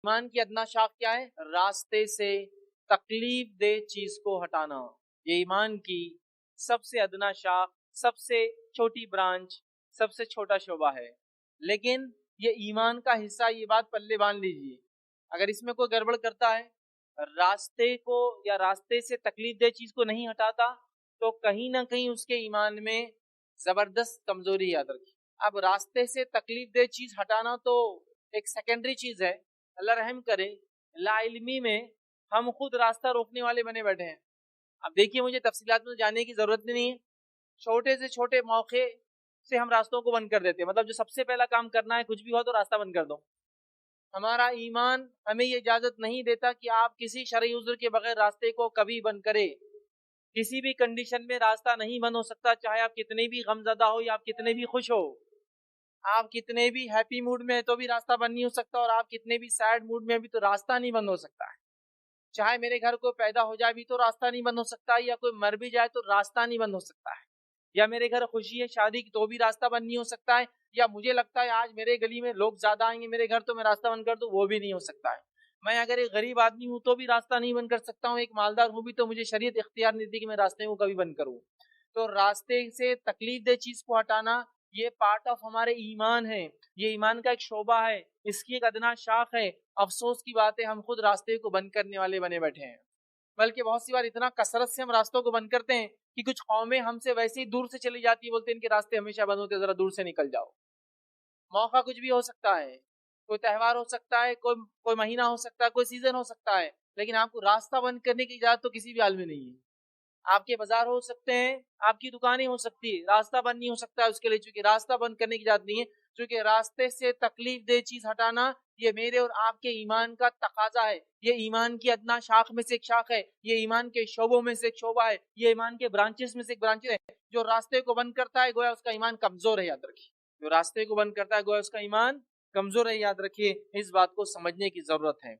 ایمان کی ادنا شاخ کیا ہے؟ راستے سے تکلیف دہ چیز کو ہٹانا. یہ ایمان کی سب سے ادنا شاخ، سب سے چھوٹی برانچ، سب سے چھوٹا شعبہ ہے. لیکن یہ ایمان کا حصہ، یہ بات پلے باندھ لیجیے. اگر اس میں کوئی گڑبڑ کرتا ہے، راستے کو یا راستے سے تکلیف دہ چیز کو نہیں ہٹاتا، تو کہیں نہ کہیں اس کے ایمان میں زبردست کمزوری یاد رکھی. اب راستے سے تکلیف دہ چیز ہٹانا تو ایک سیکنڈری چیز ہے. اللہ رحم کرے، لا علمی میں ہم خود راستہ روکنے والے بنے بیٹھے ہیں. اب دیکھیے، مجھے تفصیلات میں جانے کی ضرورت نہیں ہے. چھوٹے سے چھوٹے موقع سے ہم راستوں کو بند کر دیتے ہیں. مطلب جو سب سے پہلا کام کرنا ہے، کچھ بھی ہو تو راستہ بند کر دو. ہمارا ایمان ہمیں یہ اجازت نہیں دیتا کہ آپ کسی شرعی عذر کے بغیر راستے کو کبھی بند کرے. کسی بھی کنڈیشن میں راستہ نہیں بند ہو سکتا، چاہے آپ کتنے بھی غم زدہ ہو یا آپ کتنے بھی خوش ہو. آپ کتنے بھی ہیپی موڈ میں تو بھی راستہ بند نہیں ہو سکتا، اور آپ کتنے بھی سیڈ موڈ میں بھی تو راستہ نہیں بند ہو سکتا ہے. چاہے میرے گھر کو پیدا ہو جائے بھی تو راستہ نہیں بند ہو سکتا، یا کوئی مر بھی جائے تو راستہ نہیں بند ہو سکتا ہے. یا میرے گھر خوشی ہے شادی کی تو بھی راستہ بند نہیں ہو سکتا ہے. یا مجھے لگتا ہے آج میرے گلی میں لوگ زیادہ آئیں گے میرے گھر تو میں راستہ بند کر دوں، وہ بھی نہیں ہو سکتا ہے. میں اگر ایک غریب آدمی ہوں تو بھی راستہ نہیں بند کر سکتا ہوں. ایک مالدار ہوں بھی تو مجھے شریعت اختیار نہیں دی کہ میں راستے کو کبھی بند کروں. تو راستے سے تکلیف دہ چیز کو ہٹانا یہ پارٹ آف ہمارے ایمان ہے. یہ ایمان کا ایک شعبہ ہے، اس کی ایک ادنا شاخ ہے. افسوس کی بات ہے، ہم خود راستے کو بند کرنے والے بنے بیٹھے ہیں. بلکہ بہت سی بار اتنا کثرت سے ہم راستوں کو بند کرتے ہیں کہ کچھ قومیں ہم سے ویسے ہی دور سے چلی جاتی ہیں، بولتے ہیں ان کے راستے ہمیشہ بند ہوتے ہیں، ذرا دور سے نکل جاؤ. موقع کچھ بھی ہو سکتا ہے، کوئی تہوار ہو سکتا ہے، کوئی مہینہ ہو سکتا ہے، کوئی سیزن ہو سکتا ہے، لیکن آپ کو راستہ بند کرنے کی اجازت تو کسی بھی حال میں نہیں ہے. آپ کے بازار ہو سکتے ہیں، آپ کی دکانیں ہو سکتی ہے، راستہ بند نہیں ہو سکتا ہے اس کے لیے، چونکہ راستہ بند کرنے کی اجازت نہیں ہے. چونکہ راستے سے تکلیف دہ چیز ہٹانا یہ میرے اور آپ کے ایمان کا تقاضا ہے. یہ ایمان کی ادنا شاخ میں سے ایک شاخ ہے. یہ ایمان کے شعبوں میں سے ایک شعبہ ہے. یہ ایمان کے برانچز میں سے ایک برانچ ہے. جو راستے کو بند کرتا ہے گویا اس کا ایمان کمزور ہے، یاد رکھیے. جو راستے کو بند کرتا ہے گویا اس کا ایمان کمزور ہے، یاد رکھیے. اس بات کو سمجھنے کی ضرورت ہے.